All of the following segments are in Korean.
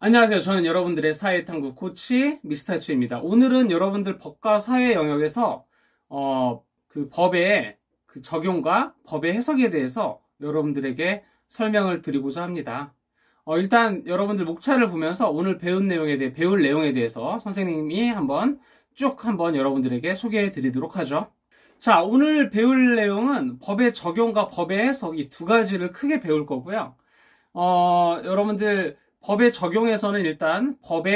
안녕하세요. 저는 여러분들의 사회탐구 코치 미스터치입니다. 오늘은 여러분들 법과 사회 영역에서 그 법의 그 적용과 법의 해석에 대해서 여러분들에게 설명을 드리고자 합니다. 일단 여러분들 목차를 보면서 오늘 배울 내용에 대해서 선생님이 한번 여러분들에게 소개해 드리도록 하죠. 자, 오늘 배울 내용은 법의 적용과 법의 해석 이 두 가지를 크게 배울 거고요. 여러분들 법의 적용에서는 일단 법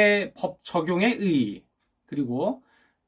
적용의 의의, 그리고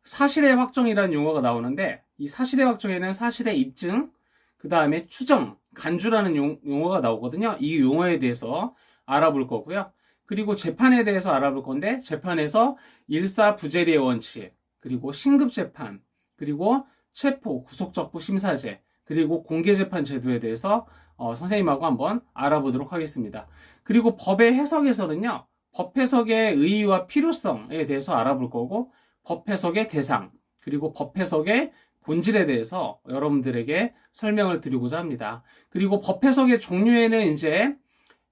사실의 확정이라는 용어가 나오는데, 이 사실의 확정에는 사실의 입증, 그 다음에 추정, 간주라는 용어가 나오거든요. 이 용어에 대해서 알아볼 거고요. 그리고 재판에 대해서 알아볼 건데, 재판에서 일사부재리의 원칙, 그리고 신급재판, 그리고 체포, 구속적부 심사제, 그리고 공개재판 제도에 대해서 선생님하고 한번 알아보도록 하겠습니다. 그리고 법의 해석에서는요, 법 해석의 의의와 필요성에 대해서 알아볼 거고, 법 해석의 대상, 그리고 법 해석의 본질에 대해서 여러분들에게 설명을 드리고자 합니다. 그리고 법 해석의 종류에는 이제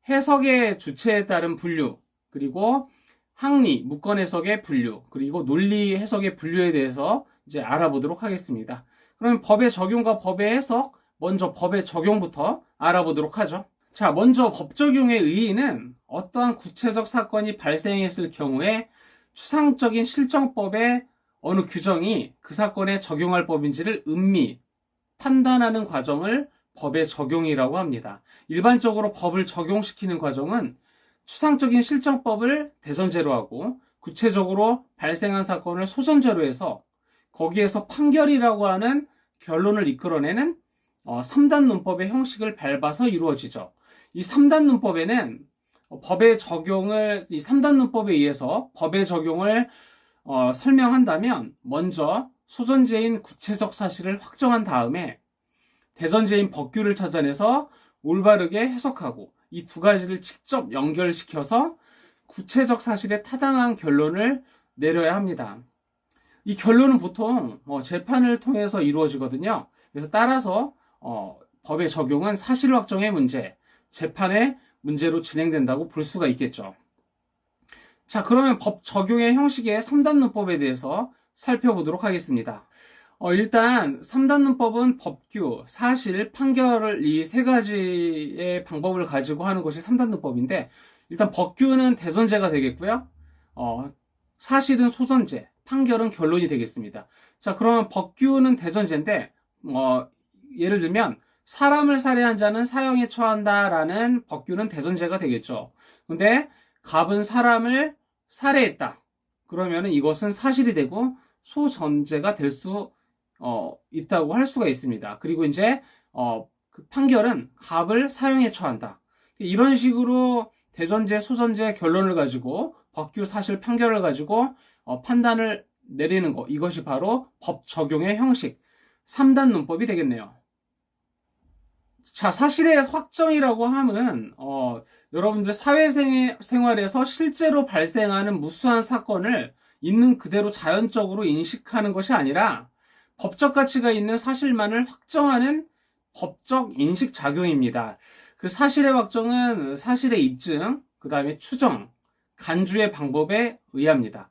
해석의 주체에 따른 분류, 그리고 항리, 무권 해석의 분류, 그리고 논리 해석의 분류에 대해서 이제 알아보도록 하겠습니다. 그러면 법의 적용과 법의 해석, 먼저 법의 적용부터 알아보도록 하죠. 자, 먼저 법 적용의 의의는 어떠한 구체적 사건이 발생했을 경우에 추상적인 실정법의 어느 규정이 그 사건에 적용할 법인지를 음미, 판단하는 과정을 법의 적용이라고 합니다. 일반적으로 법을 적용시키는 과정은 추상적인 실정법을 대전제로 하고 구체적으로 발생한 사건을 소전제로 해서 거기에서 판결이라고 하는 결론을 이끌어내는 3단 논법의 형식을 밟아서 이루어지죠. 이 3단 논법에는 법의 적용을, 이 3단 논법에 의해서 법의 적용을 설명한다면 먼저 소전제인 구체적 사실을 확정한 다음에 대전제인 법규를 찾아내서 올바르게 해석하고 이 두 가지를 직접 연결시켜서 구체적 사실에 타당한 결론을 내려야 합니다. 이 결론은 보통 재판을 통해서 이루어지거든요. 그래서 따라서 법의 적용은 사실 확정의 문제, 재판의 문제로 진행된다고 볼 수가 있겠죠. 자, 그러면 법 적용의 형식의 3단 논법에 대해서 살펴보도록 하겠습니다. 일단 3단 논법은 법규, 사실, 판결을 이 세 가지의 방법을 가지고 하는 것이 3단 논법인데, 일단 법규는 대전제가 되겠고요. 사실은 소전제, 판결은 결론이 되겠습니다. 자, 그러면 법규는 대전제인데, 예를 들면 사람을 살해한 자는 사형에 처한다라는 법규는 대전제가 되겠죠. 근데 갑은 사람을 살해했다. 그러면은 이것은 사실이 되고 소전제가 될 수 있다고 할 수가 있습니다. 그리고 이제 그 판결은 갑을 사형에 처한다. 이런 식으로 대전제, 소전제 결론을 가지고 법규, 사실, 판결을 가지고 판단을 내리는 것, 이것이 바로 법 적용의 형식 3단 논법이 되겠네요. 자, 사실의 확정이라고 하면 여러분들 사회생활에서 실제로 발생하는 무수한 사건을 있는 그대로 자연적으로 인식하는 것이 아니라 법적 가치가 있는 사실만을 확정하는 법적 인식작용입니다. 그 사실의 확정은 사실의 입증, 그 다음에 추정, 간주의 방법에 의합니다.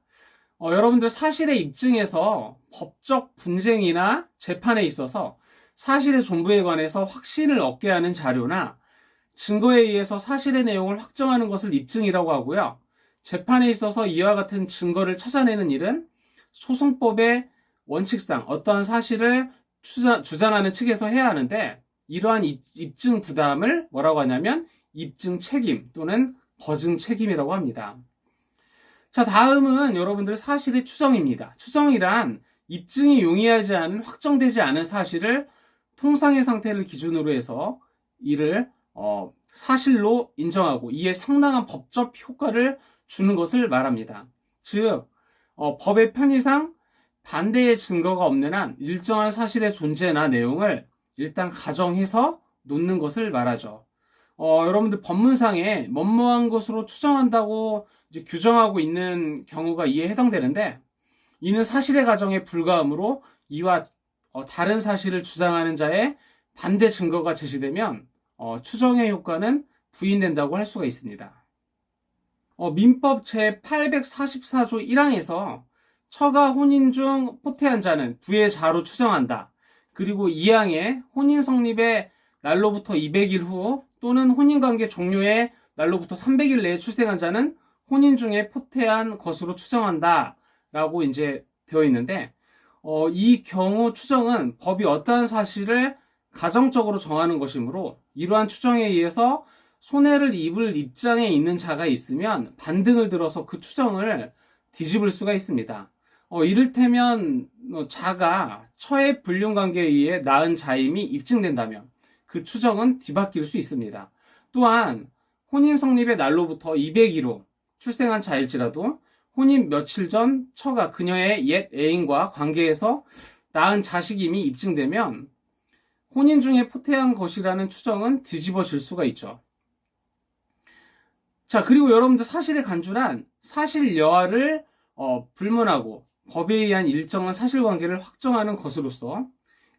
여러분들 사실의 입증에서 법적 분쟁이나 재판에 있어서 사실의 존부에 관해서 확신을 얻게 하는 자료나 증거에 의해서 사실의 내용을 확정하는 것을 입증이라고 하고요. 재판에 있어서 이와 같은 증거를 찾아내는 일은 소송법의 원칙상 어떠한 사실을 주장하는 측에서 해야 하는데, 이러한 입증 부담을 뭐라고 하냐면 입증 책임 또는 거증 책임이라고 합니다. 자, 다음은 여러분들 사실의 추정입니다. 추정이란 입증이 용이하지 않은 확정되지 않은 사실을 통상의 상태를 기준으로 해서 이를 사실로 인정하고 이에 상당한 법적 효과를 주는 것을 말합니다. 즉, 법의 편의상 반대의 증거가 없는 한 일정한 사실의 존재나 내용을 일단 가정해서 놓는 것을 말하죠. 여러분들 법문상에 뭐뭐한 것으로 추정한다고 이제 규정하고 있는 경우가 이에 해당되는데, 이는 사실의 가정에 불과하므로 이와 다른 사실을 주장하는 자의 반대 증거가 제시되면 추정의 효과는 부인된다고 할 수가 있습니다. 민법 제844조 1항에서 처가 혼인 중 포태한 자는 부의 자로 추정한다. 그리고 2항에 혼인 성립의 날로부터 200일 후 또는 혼인관계 종료의 날로부터 300일 내에 출생한 자는 혼인 중에 포태한 것으로 추정한다. 라고 이제 되어 있는데, 이 경우 추정은 법이 어떠한 사실을 가정적으로 정하는 것이므로 이러한 추정에 의해서 손해를 입을 입장에 있는 자가 있으면 반등을 들어서 그 추정을 뒤집을 수가 있습니다. 이를테면 자가 처의 불륜관계에 의해 낳은 자임이 입증된다면 그 추정은 뒤바뀔 수 있습니다. 또한 혼인 성립의 날로부터 200일 후 출생한 자일지라도 혼인 며칠 전 처가 그녀의 옛 애인과 관계에서 낳은 자식임이 입증되면 혼인 중에 포태한 것이라는 추정은 뒤집어질 수가 있죠. 자, 그리고 여러분들 사실의 간주란 사실 여하를 불문하고 법에 의한 일정한 사실관계를 확정하는 것으로서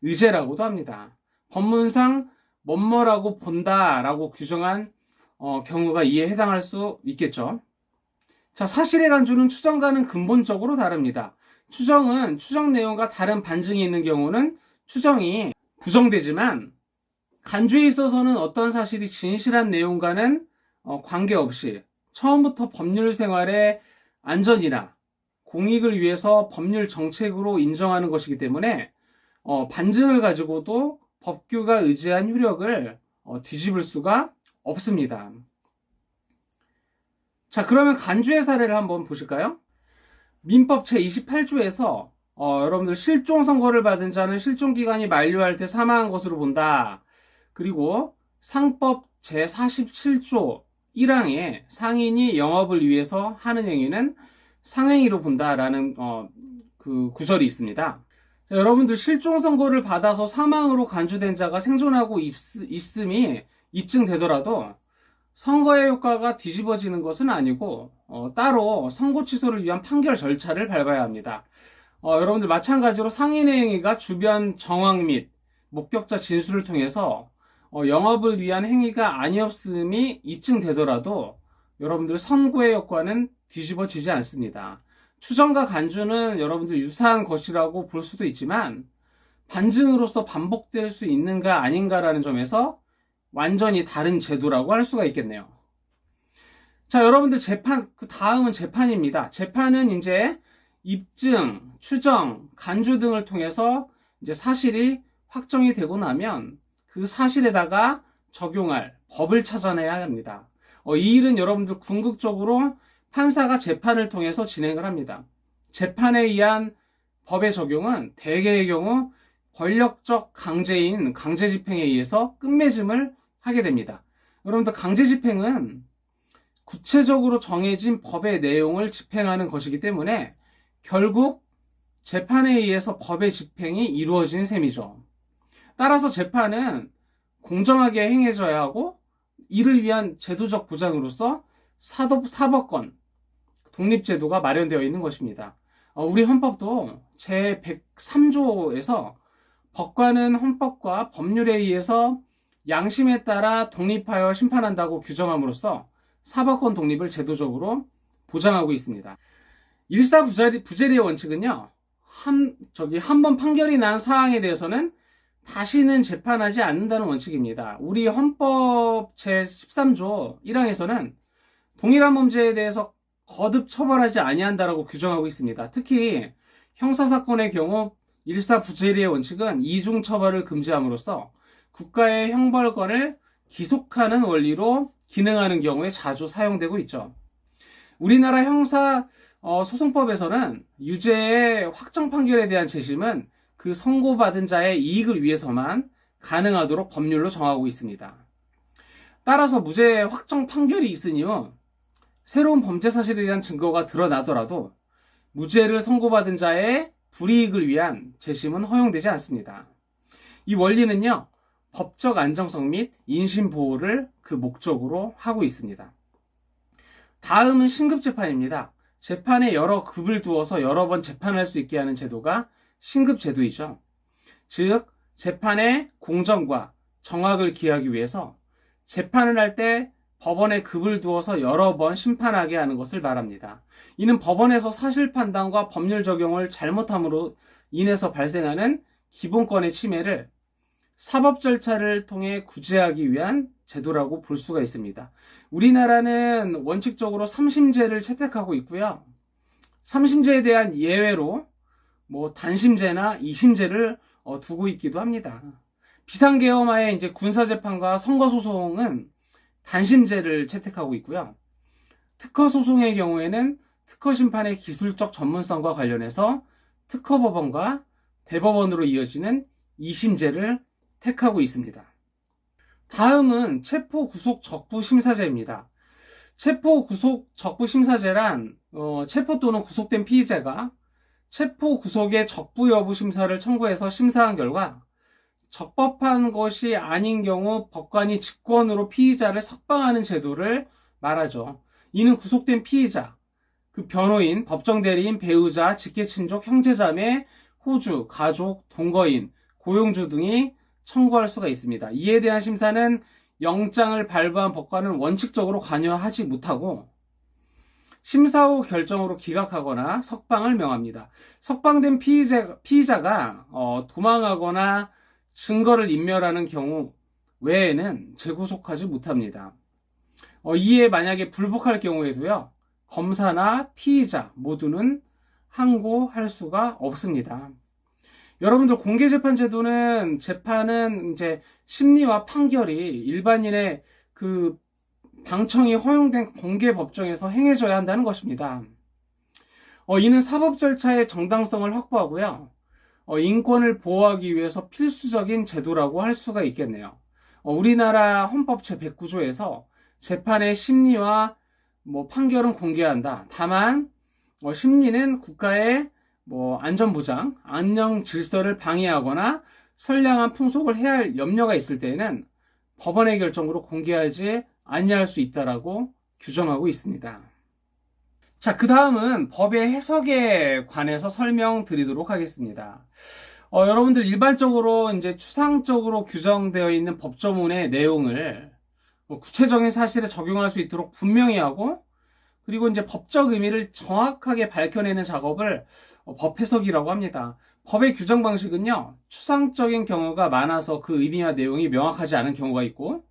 의제라고도 합니다. 법문상 뭐뭐라고 본다라고 규정한 경우가 이에 해당할 수 있겠죠. 자, 사실의 간주는 추정과는 근본적으로 다릅니다. 추정은 추정 내용과 다른 반증이 있는 경우는 추정이 부정되지만 간주에 있어서는 어떤 사실이 진실한 내용과는 관계없이 처음부터 법률 생활의 안전이나 공익을 위해서 법률 정책으로 인정하는 것이기 때문에 반증을 가지고도 법규가 의지한 효력을 뒤집을 수가 없습니다. 자, 그러면 간주의 사례를 한번 보실까요? 민법 제28조에서 여러분들 실종 선고를 받은 자는 실종 기간이 만료할 때 사망한 것으로 본다. 그리고 상법 제47조 1항에 상인이 영업을 위해서 하는 행위는 상행위로 본다라는 그 구절이 있습니다. 자, 여러분들 실종 선고를 받아서 사망으로 간주된 자가 생존하고 있음이 입증되더라도 선거의 효과가 뒤집어지는 것은 아니고 따로 선고 취소를 위한 판결 절차를 밟아야 합니다. 여러분들 마찬가지로 상인의 행위가 주변 정황 및 목격자 진술을 통해서 영업을 위한 행위가 아니었음이 입증되더라도 여러분들 선고의 효과는 뒤집어지지 않습니다. 추정과 간주는 여러분들 유사한 것이라고 볼 수도 있지만 반증으로서 반복될 수 있는가 아닌가라는 점에서 완전히 다른 제도라고 할 수가 있겠네요. 자, 여러분들 그 다음은 재판입니다. 재판은 이제 입증, 추정, 간주 등을 통해서 이제 사실이 확정이 되고 나면 그 사실에다가 적용할 법을 찾아내야 합니다. 이 일은 여러분들 궁극적으로 판사가 재판을 통해서 진행을 합니다. 재판에 의한 법의 적용은 대개의 경우 권력적 강제인 강제집행에 의해서 끝맺음을 하게 됩니다. 여러분들 강제집행은 구체적으로 정해진 법의 내용을 집행하는 것이기 때문에 결국 재판에 의해서 법의 집행이 이루어진 셈이죠. 따라서 재판은 공정하게 행해져야 하고 이를 위한 제도적 보장으로서 사법권 독립제도가 마련되어 있는 것입니다. 우리 헌법도 제103조에서 법관은 헌법과 법률에 의해서 양심에 따라 독립하여 심판한다고 규정함으로써 사법권 독립을 제도적으로 보장하고 있습니다. 일사부재리의 원칙은요, 한 번 판결이 난 사항에 대해서는 다시는 재판하지 않는다는 원칙입니다. 우리 헌법 제13조 1항에서는 동일한 범죄에 대해서 거듭 처벌하지 아니한다라고 규정하고 있습니다. 특히 형사사건의 경우 일사부재리의 원칙은 이중 처벌을 금지함으로써 국가의 형벌권을 기속하는 원리로 기능하는 경우에 자주 사용되고 있죠. 우리나라 형사 소송법에서는 유죄의 확정 판결에 대한 재심은 그 선고받은 자의 이익을 위해서만 가능하도록 법률로 정하고 있습니다. 따라서 무죄 확정 판결이 있은 이후 새로운 범죄 사실에 대한 증거가 드러나더라도 무죄를 선고받은 자의 불이익을 위한 재심은 허용되지 않습니다. 이 원리는요, 법적 안정성 및 인신 보호를 그 목적으로 하고 있습니다. 다음은 신급재판입니다. 재판에 여러 급을 두어서 여러 번 재판을 할 수 있게 하는 제도가 신급제도이죠. 즉, 재판의 공정과 정확을 기하기 위해서 재판을 할 때 법원에 급을 두어서 여러 번 심판하게 하는 것을 말합니다. 이는 법원에서 사실 판단과 법률 적용을 잘못함으로 인해서 발생하는 기본권의 침해를 사법 절차를 통해 구제하기 위한 제도라고 볼 수가 있습니다. 우리나라는 원칙적으로 3심제를 채택하고 있고요. 3심제에 대한 예외로 단심제나 2심제를 두고 있기도 합니다. 비상계엄하에 이제 군사재판과 선거소송은 단심제를 채택하고 있고요. 특허소송의 경우에는 특허심판의 기술적 전문성과 관련해서 특허법원과 대법원으로 이어지는 2심제를 택하고 있습니다. 다음은 체포구속적부심사제입니다. 체포구속적부심사제란 체포 또는 구속된 피의자가 체포구속의 적부 여부 심사를 청구해서 심사한 결과 적법한 것이 아닌 경우 법관이 직권으로 피의자를 석방하는 제도를 말하죠. 이는 구속된 피의자, 그 변호인, 법정대리인, 배우자, 직계친족, 형제자매, 호주, 가족, 동거인, 고용주 등이 청구할 수가 있습니다. 이에 대한 심사는 영장을 발부한 법관은 원칙적으로 관여하지 못하고 심사 후 결정으로 기각하거나 석방을 명합니다. 석방된 피의자가 도망하거나 증거를 인멸하는 경우 외에는 재구속하지 못합니다. 이에 만약에 불복할 경우에도요, 검사나 피의자 모두는 항고할 수가 없습니다. 여러분들 공개재판제도는 재판은 이제 심리와 판결이 일반인의 그 방청이 허용된 공개법정에서 행해져야 한다는 것입니다. 이는 사법 절차의 정당성을 확보하고요. 인권을 보호하기 위해서 필수적인 제도라고 할 수가 있겠네요. 우리나라 헌법 제109조에서 재판의 심리와 판결은 공개한다. 다만 심리는 국가의 안전보장, 안녕 질서를 방해하거나 선량한 풍속을 해할 염려가 있을 때에는 법원의 결정으로 공개하지 아니할 수 있다라고 규정하고 있습니다. 자, 그 다음은 법의 해석에 관해서 설명드리도록 하겠습니다. 여러분들 일반적으로 이제 추상적으로 규정되어 있는 법조문의 내용을 구체적인 사실에 적용할 수 있도록 분명히 하고, 그리고 이제 법적 의미를 정확하게 밝혀내는 작업을 법 해석이라고 합니다. 법의 규정 방식은요, 추상적인 경우가 많아서 그 의미와 내용이 명확하지 않은 경우가 있고,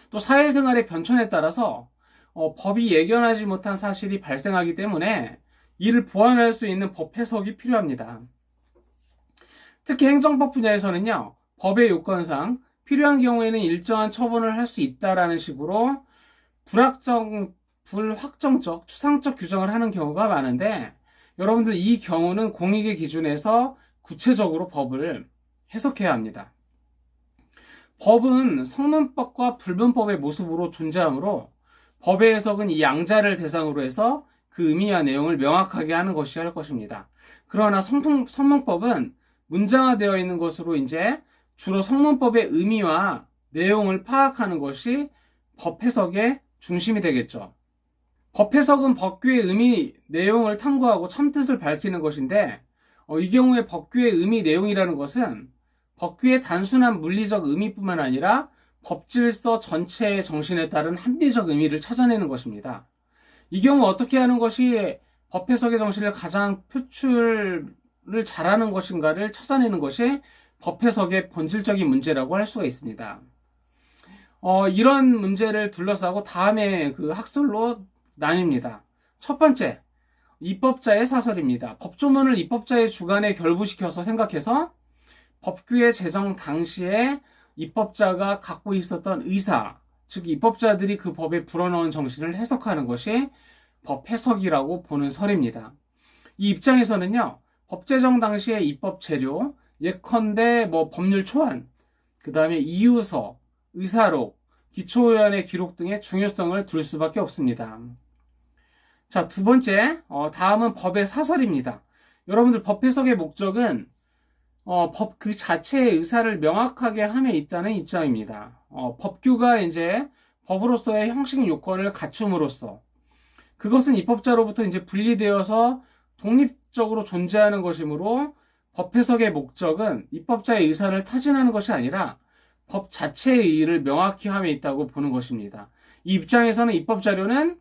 또 사회생활의 변천에 따라서 법이 예견하지 못한 사실이 발생하기 때문에 이를 보완할 수 있는 법 해석이 필요합니다. 특히 행정법 분야에서는요, 법의 요건상 필요한 경우에는 일정한 처분을 할 수 있다라는 식으로 불확정적, 추상적 규정을 하는 경우가 많은데, 여러분들 이 경우는 공익의 기준에서 구체적으로 법을 해석해야 합니다. 법은 성문법과 불문법의 모습으로 존재하므로 법의 해석은 이 양자를 대상으로 해서 그 의미와 내용을 명확하게 하는 것이 할 것입니다. 그러나 성문법은 문장화되어 있는 것으로 이제 주로 성문법의 의미와 내용을 파악하는 것이 법 해석의 중심이 되겠죠. 법 해석은 법규의 의미, 내용을 탐구하고 참뜻을 밝히는 것인데, 이 경우에 법규의 의미, 내용이라는 것은 법규의 단순한 물리적 의미뿐만 아니라 법질서 전체의 정신에 따른 합리적 의미를 찾아내는 것입니다. 이 경우 어떻게 하는 것이 법 해석의 정신을 가장 표출을 잘하는 것인가를 찾아내는 것이 법 해석의 본질적인 문제라고 할 수가 있습니다. 이런 문제를 둘러싸고 다음에 그 학설로 나뉩니다. 첫 번째, 입법자의 사설입니다. 법조문을 입법자의 주관에 결부시켜서 생각해서 법규의 제정 당시에 입법자가 갖고 있었던 의사, 즉 입법자들이 그 법에 불어넣은 정신을 해석하는 것이 법 해석이라고 보는 설입니다. 이 입장에서는요, 법 제정 당시의 입법 재료, 예컨대 법률 초안, 그 다음에 이유서, 의사록, 기초의안의 기록 등의 중요성을 둘 수밖에 없습니다. 자, 두 번째, 다음은 법의 사설입니다. 여러분들 법 해석의 목적은 법 그 자체의 의사를 명확하게 함에 있다는 입장입니다. 법규가 이제 법으로서의 형식 요건을 갖춤으로써 그것은 입법자로부터 이제 분리되어서 독립적으로 존재하는 것이므로 법 해석의 목적은 입법자의 의사를 타진하는 것이 아니라 법 자체의 의의를 명확히 함에 있다고 보는 것입니다. 이 입장에서는 입법 자료는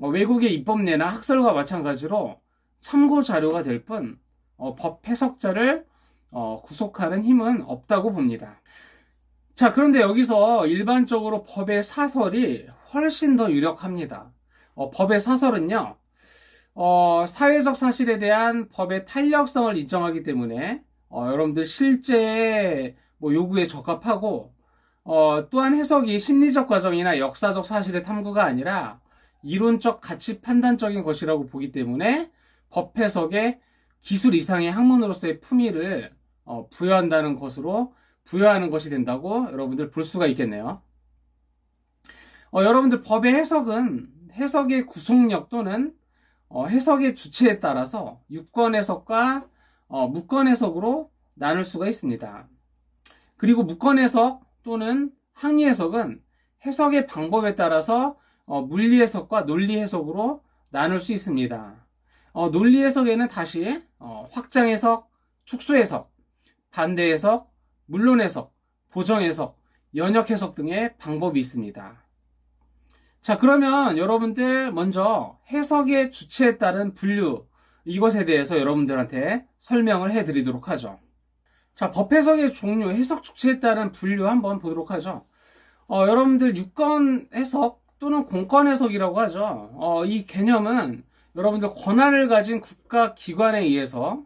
외국의 입법례나 학설과 마찬가지로 참고 자료가 될 뿐, 법 해석자를 구속하는 힘은 없다고 봅니다. 자, 그런데 여기서 일반적으로 법의 사설이 훨씬 더 유력합니다. 법의 사설은요, 사회적 사실에 대한 법의 탄력성을 인정하기 때문에, 여러분들 실제 요구에 적합하고, 또한 해석이 심리적 과정이나 역사적 사실의 탐구가 아니라 이론적 가치 판단적인 것이라고 보기 때문에 법 해석에 기술 이상의 학문으로서의 품위를 부여하는 것이 된다고 여러분들 볼 수가 있겠네요. 여러분들 법의 해석은 해석의 구속력 또는 해석의 주체에 따라서 유권 해석과 무권 해석으로 나눌 수가 있습니다. 그리고 무권 해석 또는 항의 해석은 해석의 방법에 따라서 물리 해석과 논리 해석으로 나눌 수 있습니다. 논리 해석에는 다시 확장 해석, 축소 해석, 반대 해석, 물론 해석, 보정 해석, 연역 해석 등의 방법이 있습니다. 자, 그러면 여러분들 먼저 해석의 주체에 따른 분류, 이것에 대해서 여러분들한테 설명을 해드리도록 하죠. 자, 법 해석의 종류, 해석 주체에 따른 분류 한번 보도록 하죠. 여러분들 유권 해석 또는 공권 해석이라고 하죠. 이 개념은 여러분들 권한을 가진 국가 기관에 의해서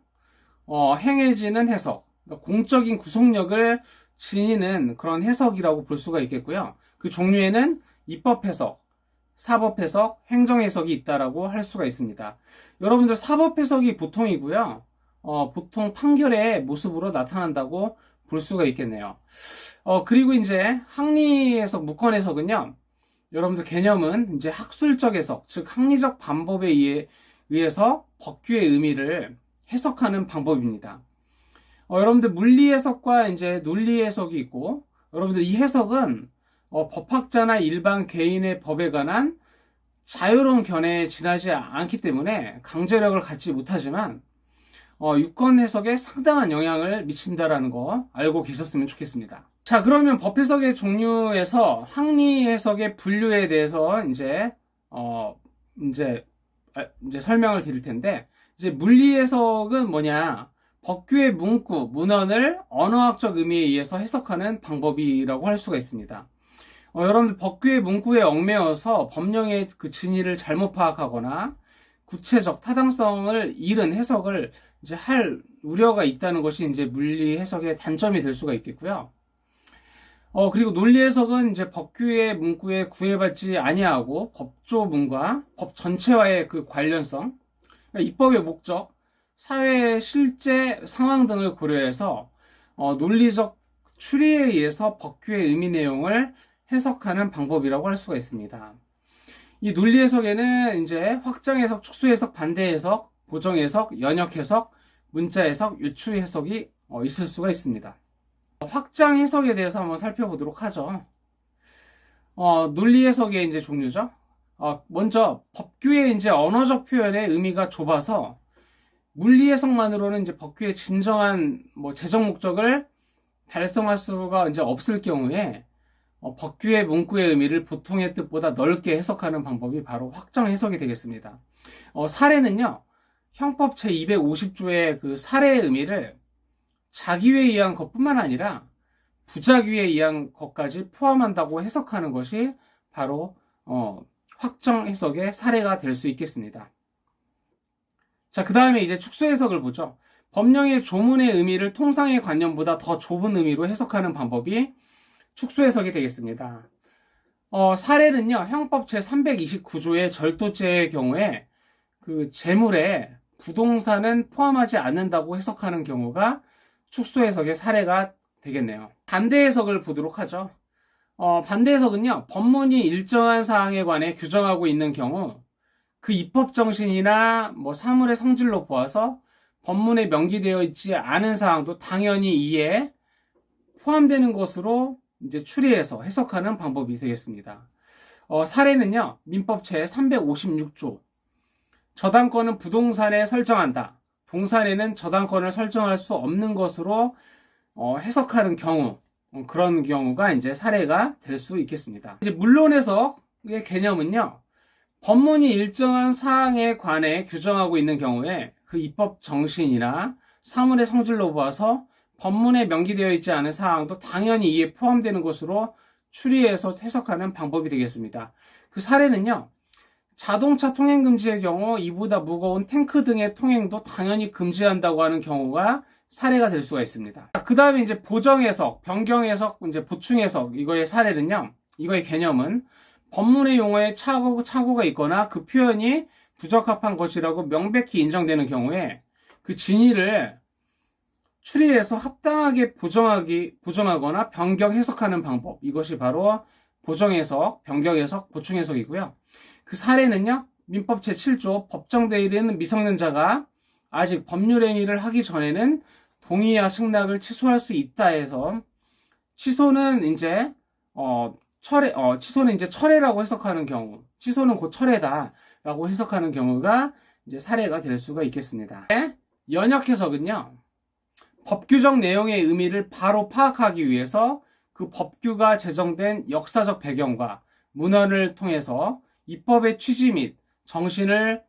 행해지는 해석, 그러니까 공적인 구속력을 지니는 그런 해석이라고 볼 수가 있겠고요. 그 종류에는 입법 해석, 사법 해석, 행정 해석이 있다라고 할 수가 있습니다. 여러분들 사법 해석이 보통이고요. 보통 판결의 모습으로 나타난다고 볼 수가 있겠네요. 그리고 이제 항리 해석, 무권 해석은요. 여러분들 개념은 이제 학술적 해석, 즉 학리적 방법에 의해서 법규의 의미를 해석하는 방법입니다. 여러분들 물리 해석과 이제 논리 해석이 있고, 여러분들 이 해석은 법학자나 일반 개인의 법에 관한 자유로운 견해에 지나지 않기 때문에 강제력을 갖지 못하지만 유권 해석에 상당한 영향을 미친다라는 거 알고 계셨으면 좋겠습니다. 자, 그러면 법 해석의 종류에서 항리 해석의 분류에 대해서 이제 설명을 드릴 텐데, 이제 물리 해석은 뭐냐? 법규의 문구, 문헌을 언어학적 의미에 의해서 해석하는 방법이라고 할 수가 있습니다. 여러분들 법규의 문구에 얽매여서 법령의 그 진위를 잘못 파악하거나 구체적 타당성을 잃은 해석을 이제 할 우려가 있다는 것이 이제 물리 해석의 단점이 될 수가 있겠고요. 그리고 논리 해석은 이제 법규의 문구에 구애받지 아니하고 법조문과 법 전체와의 그 관련성, 그러니까 입법의 목적, 사회의 실제 상황 등을 고려해서 논리적 추리에 의해서 법규의 의미 내용을 해석하는 방법이라고 할 수가 있습니다. 이 논리 해석에는 이제 확장 해석, 축소 해석, 반대 해석, 보정 해석, 연역 해석, 문자 해석, 유추 해석이 있을 수가 있습니다. 확장 해석에 대해서 한번 살펴보도록 하죠. 논리 해석의 이제 종류죠. 먼저 법규의 이제 언어적 표현의 의미가 좁아서 물리 해석만으로는 이제 법규의 진정한 재정 목적을 달성할 수가 이제 없을 경우에 법규의 문구의 의미를 보통의 뜻보다 넓게 해석하는 방법이 바로 확장 해석이 되겠습니다. 사례는요, 형법 제250조의 그 사례의 의미를 자기에 의한 것뿐만 아니라 부작위에 의한 것까지 포함한다고 해석하는 것이 바로 확정 해석의 사례가 될 수 있겠습니다. 자, 그 다음에 이제 축소 해석을 보죠. 법령의 조문의 의미를 통상의 관념보다 더 좁은 의미로 해석하는 방법이 축소 해석이 되겠습니다. 사례는요, 형법 제329조의 절도죄의 경우에 그 재물에 부동산은 포함하지 않는다고 해석하는 경우가 축소 해석의 사례가 되겠네요. 반대 해석을 보도록 하죠. 반대 해석은요, 법문이 일정한 사항에 관해 규정하고 있는 경우 그 입법 정신이나 사물의 성질로 보아서 법문에 명기되어 있지 않은 사항도 당연히 이에 포함되는 것으로 이제 추리해서 해석하는 방법이 되겠습니다. 사례는요, 민법 제356조. 저당권은 부동산에 설정한다. 동산에는 저당권을 설정할 수 없는 것으로 해석하는 경우, 그런 경우가 이제 사례가 될 수 있겠습니다. 이제 물론 해석의 개념은요, 법문이 일정한 사항에 관해 규정하고 있는 경우에 그 입법 정신이나 사물의 성질로 보아서 법문에 명기되어 있지 않은 사항도 당연히 이에 포함되는 것으로 추리해서 해석하는 방법이 되겠습니다. 그 사례는요, 자동차 통행 금지의 경우 이보다 무거운 탱크 등의 통행도 당연히 금지한다고 하는 경우가 사례가 될 수가 있습니다. 그 다음에 이제 보정해석, 변경해석, 이제 보충해석, 이거의 사례는요, 이거의 개념은 법문의 용어에 착오가 있거나 그 표현이 부적합한 것이라고 명백히 인정되는 경우에 그 진의를 추리해서 합당하게 보정하거나 변경 해석하는 방법, 이것이 바로 보정해석, 변경해석, 보충해석이고요. 그 사례는요, 민법 제7조 법정대리인 미성년자가 아직 법률행위를 하기 전에는 동의와 승낙을 취소할 수 있다 해서 취소는 이제 취소는 이제 철회라고 해석하는 경우, 취소는 곧 철회다라고 해석하는 경우가 이제 사례가 될 수가 있겠습니다. 연역 해석은요, 법규적 내용의 의미를 바로 파악하기 위해서 그 법규가 제정된 역사적 배경과 문헌을 통해서 입법의 취지 및 정신을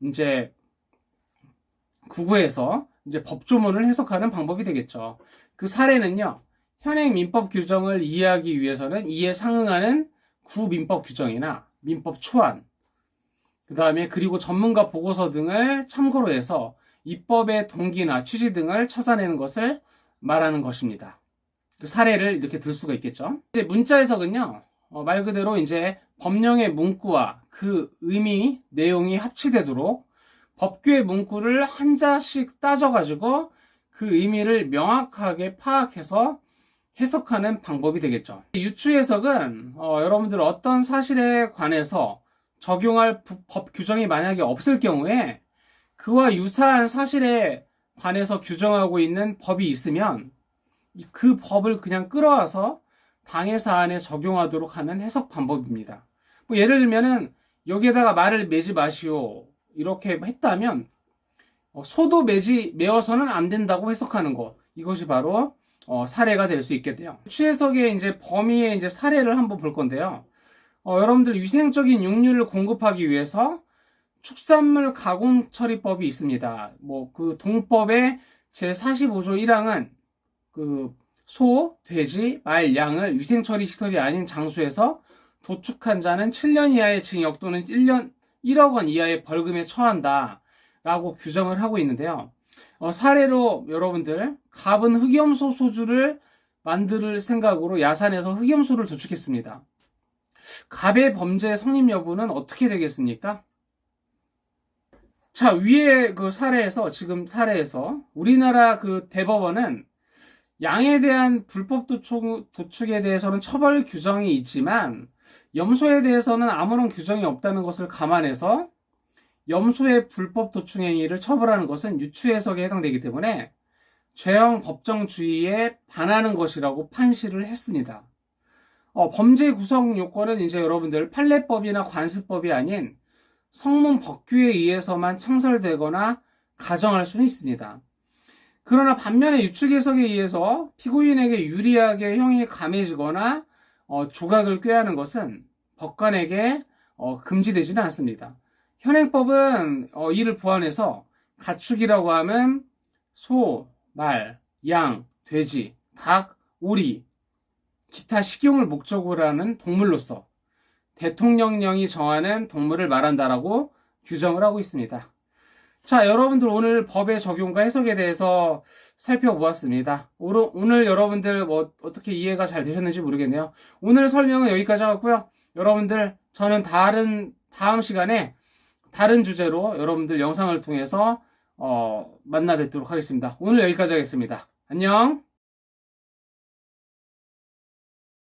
이제 구구해서 이제 법조문을 해석하는 방법이 되겠죠. 그 사례는요, 현행 민법 규정을 이해하기 위해서는 이에 상응하는 구민법 규정이나 민법 초안, 그 다음에 그리고 전문가 보고서 등을 참고로 해서 입법의 동기나 취지 등을 찾아내는 것을 말하는 것입니다. 그 사례를 이렇게 들 수가 있겠죠. 이제 문자 해석은요, 말 그대로 이제 법령의 문구와 그 의미, 내용이 합치되도록 법규의 문구를 한자씩 따져가지고 그 의미를 명확하게 파악해서 해석하는 방법이 되겠죠. 유추 해석은 여러분들 어떤 사실에 관해서 적용할 법 규정이 만약에 없을 경우에 그와 유사한 사실에 관해서 규정하고 있는 법이 있으면 그 법을 그냥 끌어와서 당해 사안에 적용하도록 하는 해석 방법입니다. 뭐 예를 들면은 여기에다가 말을 매지 마시오 이렇게 했다면 소도 매어서는 안 된다고 해석하는 것, 이것이 바로 사례가 될 수 있겠네요. 유추해석의 이제 범위의 이제 사례를 한번 볼 건데요. 여러분들 위생적인 육류를 공급하기 위해서 축산물 가공 처리법이 있습니다. 뭐 그 동법의 제 45조 1항은 그 소, 돼지, 말, 양을 위생처리 시설이 아닌 장소에서 도축한 자는 7년 이하의 징역 또는 1억 원 이하의 벌금에 처한다 라고 규정을 하고 있는데요. 사례로 여러분들 갑은 흑염소 소주를 만들 생각으로 야산에서 흑염소를 도축했습니다. 갑의 범죄 성립 여부는 어떻게 되겠습니까? 자, 위에 그 지금 사례에서 우리나라 그 대법원은 양에 대한 불법 도축에 대해서는 처벌 규정이 있지만 염소에 대해서는 아무런 규정이 없다는 것을 감안해서 염소의 불법 도축 행위를 처벌하는 것은 유추 해석에 해당되기 때문에 죄형 법정주의에 반하는 것이라고 판시를 했습니다. 범죄 구성 요건은 이제 여러분들 판례법이나 관습법이 아닌 성문 법규에 의해서만 창설되거나 가정할 수는 있습니다. 그러나 반면에 유축 해석에 의해서 피고인에게 유리하게 형이 감해지거나 조각을 꾀하는 것은 법관에게 금지되지는 않습니다. 현행법은 이를 보완해서 가축이라고 하면 소, 말, 양, 돼지, 닭, 오리, 기타 식용을 목적으로 하는 동물로서 대통령령이 정하는 동물을 말한다라고 규정을 하고 있습니다. 자, 여러분들 오늘 법의 적용과 해석에 대해서 살펴보았습니다. 오늘 여러분들 어떻게 이해가 잘 되셨는지 모르겠네요. 오늘 설명은 여기까지 하고요. 여러분들 저는 다음 시간에 다른 주제로 여러분들 영상을 통해서 만나 뵙도록 하겠습니다. 오늘 여기까지 하겠습니다. 안녕.